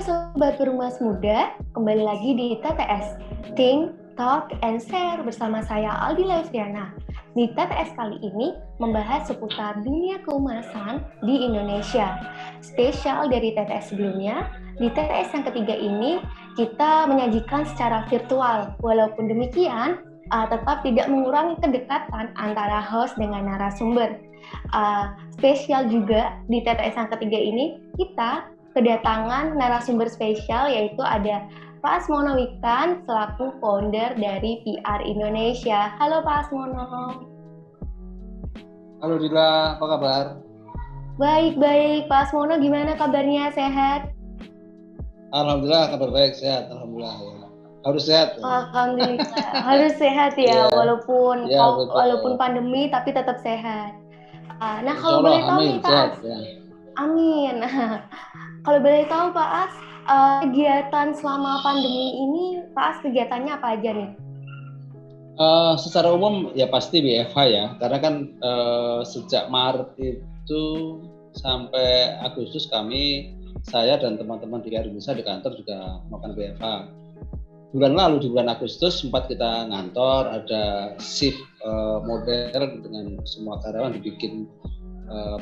Halo Sobat Perumas Muda, kembali lagi di TTS, Think, Talk, and Share bersama saya Aldi Lausiana. Di TTS kali ini membahas seputar dunia kehumasan di Indonesia. Spesial dari TTS sebelumnya, di TTS yang ketiga ini kita menyajikan secara virtual. Walaupun demikian, tetap tidak mengurangi kedekatan antara host dengan narasumber. Spesial juga di TTS yang ketiga ini, kita kedatangan narasumber spesial, yaitu ada Pak Asmono Wiktan selaku founder dari PR Indonesia. Halo Pak Asmono. Halo Dila, apa kabar? Baik. Pak Asmono gimana kabarnya, sehat? Alhamdulillah kabar baik, sehat. Alhamdulillah ya. Harus sehat. Alhamdulillah. Harus sehat ya, walaupun pandemi tapi tetap sehat. Nah, kalau boleh tahu nih Pak As, ya. Amin. Kalau boleh tahu Pak As, kegiatan selama pandemi ini, Pak As kegiatannya apa aja nih? Secara umum ya pasti WFH ya, karena kan sejak Maret itu sampai Agustus saya dan teman-teman di Indonesia di kantor juga melakukan WFH. Bulan lalu di bulan Agustus sempat kita ngantor, ada shift modern dengan semua karyawan dibikin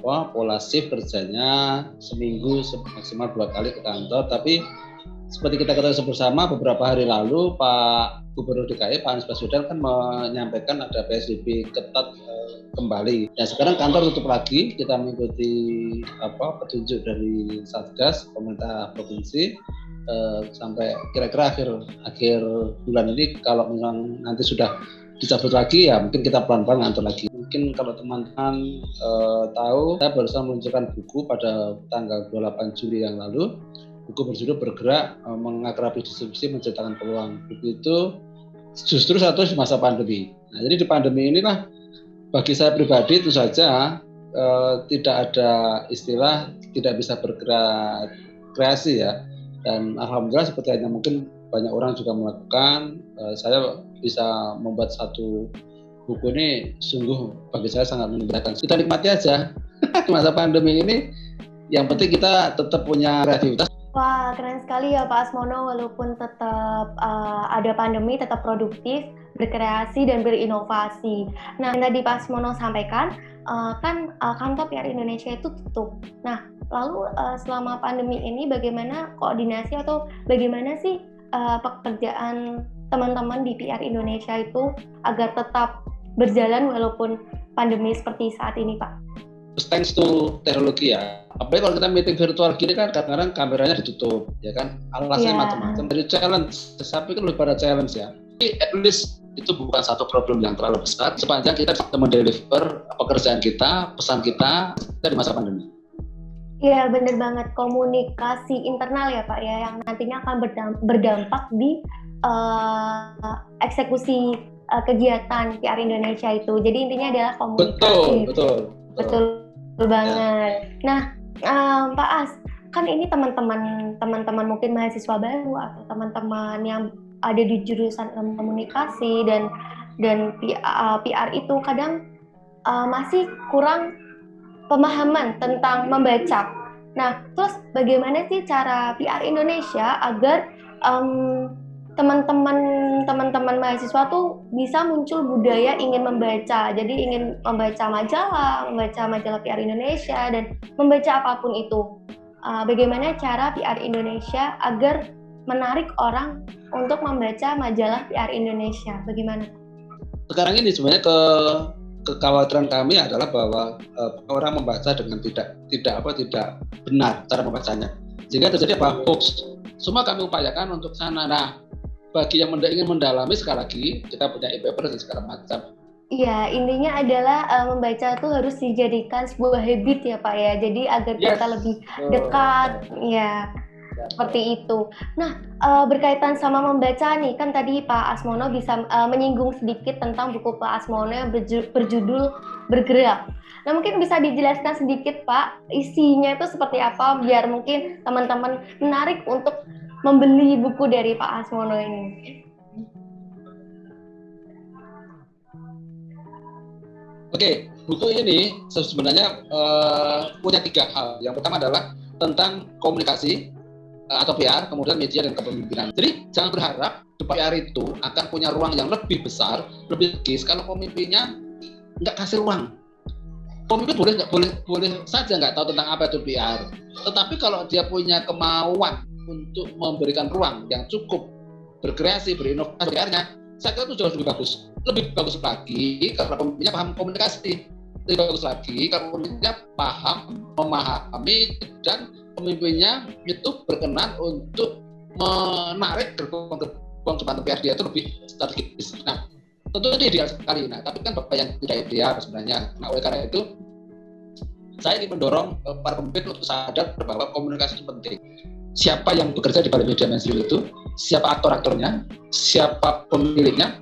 pola shift kerjanya seminggu maksimal 2 kali ke kantor. Tapi seperti kita ketahui bersama, beberapa hari lalu Pak Gubernur DKI Pak Anies Baswedan kan menyampaikan ada PSBB ketat kembali. Ya sekarang kantor tutup lagi, kita mengikuti petunjuk dari Satgas pemerintah provinsi sampai kira-kira akhir bulan ini. Kalau memang nanti sudah dicabut lagi ya mungkin kita pelan-pelan ngantor lagi. Mungkin kalau teman-teman tahu, saya barusan meluncurkan buku pada tanggal 28 Juli yang lalu. Buku berjudul Bergerak Mengakrabi Disrupsi Menciptakan Peluang. Buku itu justru satu di masa pandemi. Nah, jadi di pandemi inilah bagi saya pribadi tentu saja tidak ada istilah tidak bisa bergerak kreasi ya. Dan alhamdulillah seperti hanya mungkin banyak orang juga melakukan, saya bisa membuat satu buku ini sungguh bagi saya sangat menyenangkan. Kita nikmati aja di masa pandemi ini. Yang penting kita tetap punya kreativitas. Wah, keren sekali ya Pak Asmono, walaupun tetap ada pandemi, tetap produktif, berkreasi, dan berinovasi. Nah, yang tadi Pak Asmono sampaikan, kantor PR Indonesia itu tutup. Nah, lalu selama pandemi ini bagaimana koordinasi atau bagaimana sih pekerjaan teman-teman di PR Indonesia itu agar tetap berjalan walaupun pandemi seperti saat ini, Pak? Thanks to teknologi ya. Apalagi kalau kita meeting virtual gini kan kadang-kadang kameranya ditutup, ya kan. Alasannya macam-macam. Dari challenge, tapi kan lebih pada challenge ya. Jadi at least itu bukan satu problem yang terlalu besar sepanjang kita bisa mendeliver pekerjaan kita, pesan kita di masa pandemi. Iya, benar banget. Komunikasi internal ya Pak ya, yang nantinya akan berdampak di eksekusi kegiatan PR Indonesia itu. Jadi intinya adalah komunikasi. Betul banget. Ya. Nah, Pak As, kan ini teman-teman mungkin mahasiswa baru atau teman-teman yang ada di jurusan komunikasi dan PR itu kadang masih kurang pemahaman tentang membaca. Nah, terus bagaimana sih cara PR Indonesia agar teman-teman mahasiswa tuh bisa muncul budaya ingin membaca, jadi ingin membaca majalah PR Indonesia dan membaca apapun itu. Bagaimana cara PR Indonesia agar menarik orang untuk membaca majalah PR Indonesia? Bagaimana? Sekarang ini sebenarnya kekhawatiran kami adalah bahwa orang membaca dengan tidak benar cara membacanya, sehingga terjadi hoax. Semua kami upayakan untuk sana. Nah, bagi yang ingin mendalami, sekali lagi kita punya e-paper dan segala macam. Iya, intinya adalah membaca itu harus dijadikan sebuah habit ya Pak ya. Jadi agar kita lebih dekat, ya seperti itu. Nah, berkaitan sama membaca nih, kan tadi Pak Asmono bisa menyinggung sedikit tentang buku Pak Asmono yang berjudul Bergerak. Nah, mungkin bisa dijelaskan sedikit Pak, isinya itu seperti apa biar mungkin teman-teman menarik untuk membeli buku dari Pak Asmono ini. Oke, buku ini sebenarnya punya 3 hal. Yang pertama adalah tentang komunikasi, atau PR, kemudian media dan kepemimpinan. Jadi jangan berharap PR itu akan punya ruang yang lebih besar, lebih legis kalau pemimpinnya nggak kasih ruang. Pemimpin boleh saja nggak tahu tentang apa itu PR, tetapi kalau dia punya kemauan untuk memberikan ruang yang cukup berkreasi, berinovasi PR-nya, saya kira itu jauh lebih bagus lagi karena pemimpinnya paham komunikasi, lebih bagus lagi kalau pemimpinnya paham, memahami, dan pemimpinnya itu berkenan untuk menarik gerbong depan PR dia itu lebih strategis. Nah, tentu ini ideal sekali. Nah, tapi kan beberapa yang tidak ideal sebenarnya. Nah, oleh karena itu saya ingin mendorong para pemimpin untuk sadar bahwa komunikasi itu penting. Siapa yang bekerja di balik media mainstream itu, siapa aktor-aktornya, siapa pemiliknya,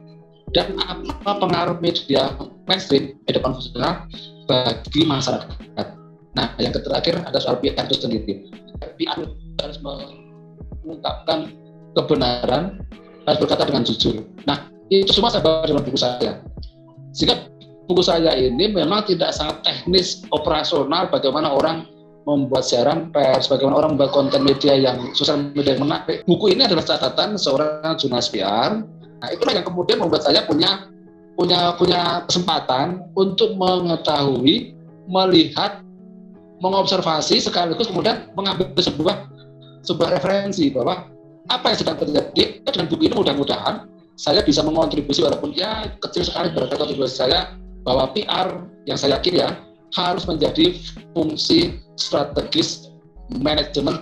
dan apa pengaruh media mainstream, media konvensional bagi masyarakat. Nah, yang terakhir ada soal PR itu sendiri. PR harus mengungkapkan kebenaran, harus berkata dengan jujur. Nah, itu semua saya bawa dalam buku saya. Sehingga buku saya ini memang tidak sangat teknis, operasional, bagaimana orang membuat siaran pers, bagaimana orang membuat konten media yang sosial media yang menarik. Buku ini adalah catatan seorang jurnalis PR. Nah, itulah yang kemudian membuat saya punya kesempatan untuk mengetahui, melihat, mengobservasi, sekaligus kemudian mengambil sebuah referensi bahwa apa yang sedang terjadi. Dengan buku ini mudah-mudahan saya bisa mengontribusi, walaupun ya kecil sekali berarti kontribusi saya, bahwa PR yang saya yakin ya harus menjadi fungsi strategis manajemen.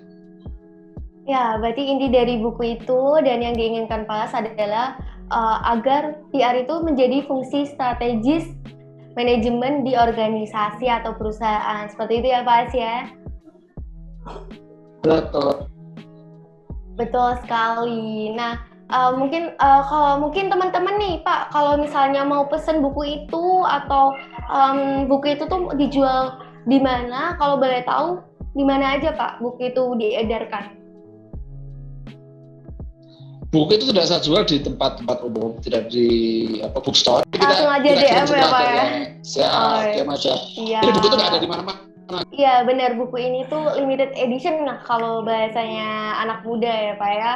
Ya, berarti inti dari buku itu dan yang diinginkan Pak As adalah agar PR itu menjadi fungsi strategis manajemen di organisasi atau perusahaan. Seperti itu ya Pak As ya? Betul. Betul sekali. Nah, kalau mungkin teman-teman nih Pak, kalau misalnya mau pesen buku itu atau buku itu tuh dijual di mana? Kalau boleh tahu di mana aja Pak buku itu diedarkan? Buku itu tidak saya jual di tempat-tempat umum, tidak di bookstore. Langsung aja DM ya Pak ya? Siap aja. Iya. Jadi buku itu nggak ada di mana-mana. Iya benar, buku ini tuh limited edition nah kalau bahasanya anak muda ya Pak ya.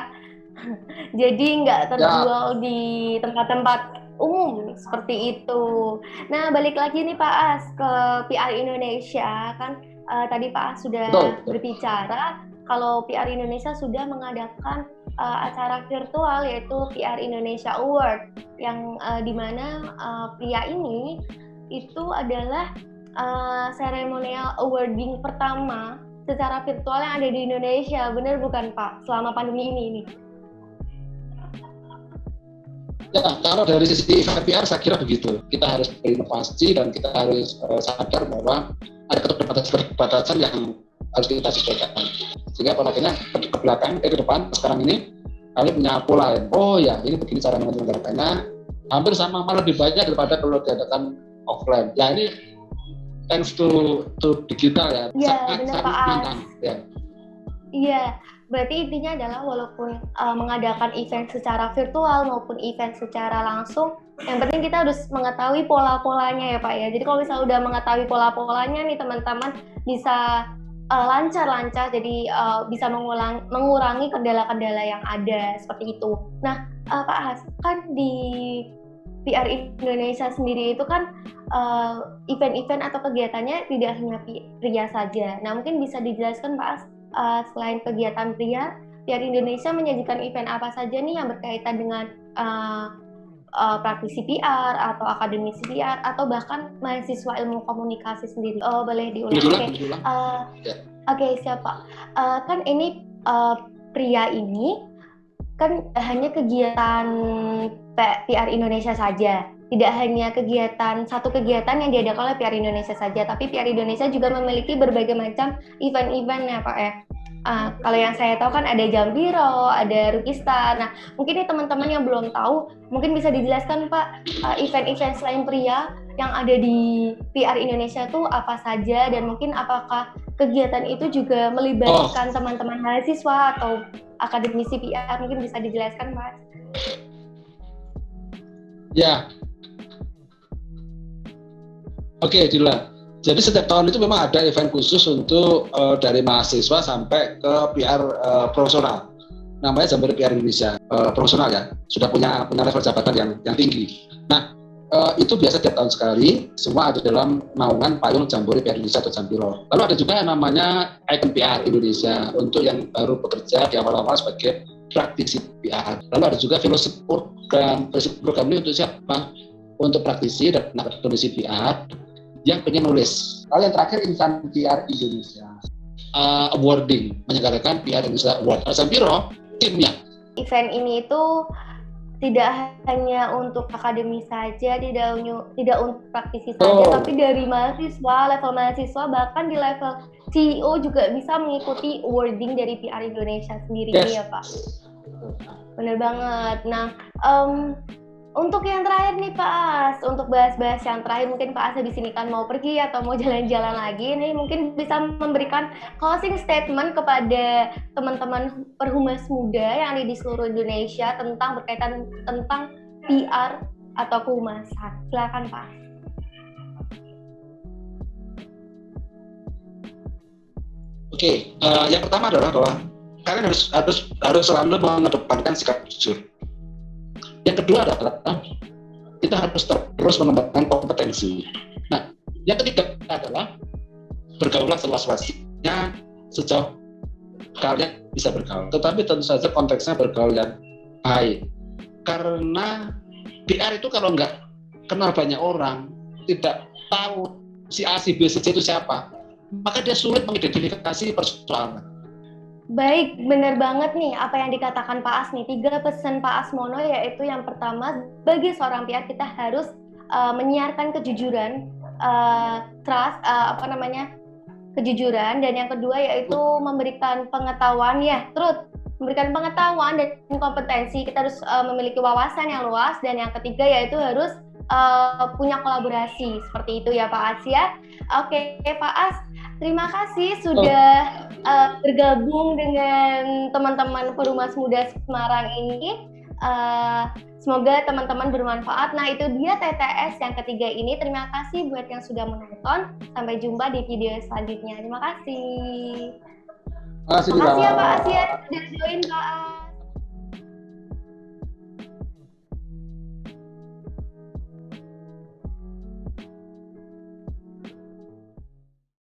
Jadi nggak terjual di tempat-tempat umum seperti itu. Nah balik lagi nih Pak As ke PR Indonesia kan tadi Pak As sudah berbicara kalau PR Indonesia sudah mengadakan acara virtual yaitu PR Indonesia Award yang dimana pria ini itu adalah seremonial awarding pertama secara virtual yang ada di Indonesia, benar bukan Pak? Selama pandemi ini. Ya, kalau dari sisi PR saya kira begitu. Kita harus berinovasi dan kita harus sadar bahwa ada keterbatasan yang harus kita sesuaikan. Sehingga pada akhirnya ke belakang, ke depan, sekarang ini kami punya pola. Oh ya, ini begini cara menyelenggarakannya. Hampir sama, malah lebih banyak daripada kalau diadakan offline. Ya ini thanks to digital ya. Iya, benar Pak As. Iya, berarti intinya adalah walaupun mengadakan event secara virtual maupun event secara langsung, yang penting kita harus mengetahui pola-polanya ya Pak ya. Jadi kalau misalnya udah mengetahui pola-polanya nih teman-teman bisa lancar-lancar, jadi bisa mengurangi kendala-kendala yang ada seperti itu. Nah, Pak As, kan di PR Indonesia sendiri itu kan event-event atau kegiatannya tidak hanya pria saja. Nah, mungkin bisa dijelaskan Pak As, selain kegiatan pria, PR Indonesia menyajikan event apa saja nih yang berkaitan dengan praktisi PR atau akademisi PR atau bahkan mahasiswa ilmu komunikasi sendiri. Boleh diulang? Oke, siap Pak. Kan ini pria ini kan hanya kegiatan PR Indonesia saja. Tidak hanya satu kegiatan yang diadakan oleh PR Indonesia saja, tapi PR Indonesia juga memiliki berbagai macam event-event ya Pak ya. Kalau yang saya tahu kan ada Jambiro, ada Rukistar. Nah, mungkin nih teman-teman yang belum tahu, mungkin bisa dijelaskan Pak, event-event selain pria yang ada di PR Indonesia itu apa saja, dan mungkin apakah kegiatan itu juga melibatkan teman-teman mahasiswa atau akademisi PR, mungkin bisa dijelaskan Mas? Ya. Oke, Dila. Jadi setiap tahun itu memang ada event khusus untuk dari mahasiswa sampai ke PR profesional. Namanya Jambore PR Indonesia profesional ya, sudah punya level jabatan yang tinggi. Nah, itu biasa tiap tahun sekali, semua ada dalam naungan payung Jambore PR Indonesia atau Jampiro. Lalu ada juga yang namanya Icon PR Indonesia untuk yang baru bekerja di awal-awal sebagai praktisi PR. Lalu ada juga fellowship program. Fellowship program ini untuk siapa? Untuk praktisi dan akademisi PR yang pengen nulis. Lalu yang terakhir Insan PR Indonesia awarding, menyelenggarakan PR Indonesia Award. Jampiro timnya. Event ini itu tidak hanya untuk akademi saja, tidak untuk praktisi saja, tapi dari mahasiswa, level mahasiswa, bahkan di level CEO juga bisa mengikuti awarding dari PR Indonesia sendiri. Yes. Ya Pak. Benar banget. Nah, untuk yang terakhir nih Pak As, untuk bahas-bahas yang terakhir, mungkin Pak As di sini kan mau pergi atau mau jalan-jalan lagi, nih mungkin bisa memberikan closing statement kepada teman-teman perhumas muda yang ada di seluruh Indonesia berkaitan tentang PR atau kehumasan. Silakan Pak As. Oke, yang pertama adalah bahwa kalian harus selalu mengedepankan sikap jujur. Yang kedua adalah kita harus terus mengembangkan kompetensi. Nah, yang ketiga adalah bergaulah seluas-luasnya sejauh kalian bisa bergaul. Tetapi tentu saja konteksnya bergaul yang baik. Karena PR itu kalau nggak kenal banyak orang, tidak tahu si A, si B, si C itu siapa, maka dia sulit mengidentifikasi persoalan. Baik, benar banget nih apa yang dikatakan Pak As nih. 3 pesan Pak Asmono, yaitu yang pertama, bagi seorang PR kita harus menyiarkan kejujuran, trust, kejujuran, dan yang kedua yaitu memberikan pengetahuan memberikan pengetahuan dan kompetensi. Kita harus memiliki wawasan yang luas, dan yang ketiga yaitu harus punya kolaborasi. Seperti itu ya Pak As ya. Oke Pak As, terima kasih sudah bergabung dengan teman-teman Perhumas Muda Semarang ini. Semoga teman-teman bermanfaat. Nah, itu dia TTS yang ketiga ini. Terima kasih buat yang sudah menonton. Sampai jumpa di video selanjutnya. Terima kasih. Terima kasih ya Pak As ya sudah join Pak As.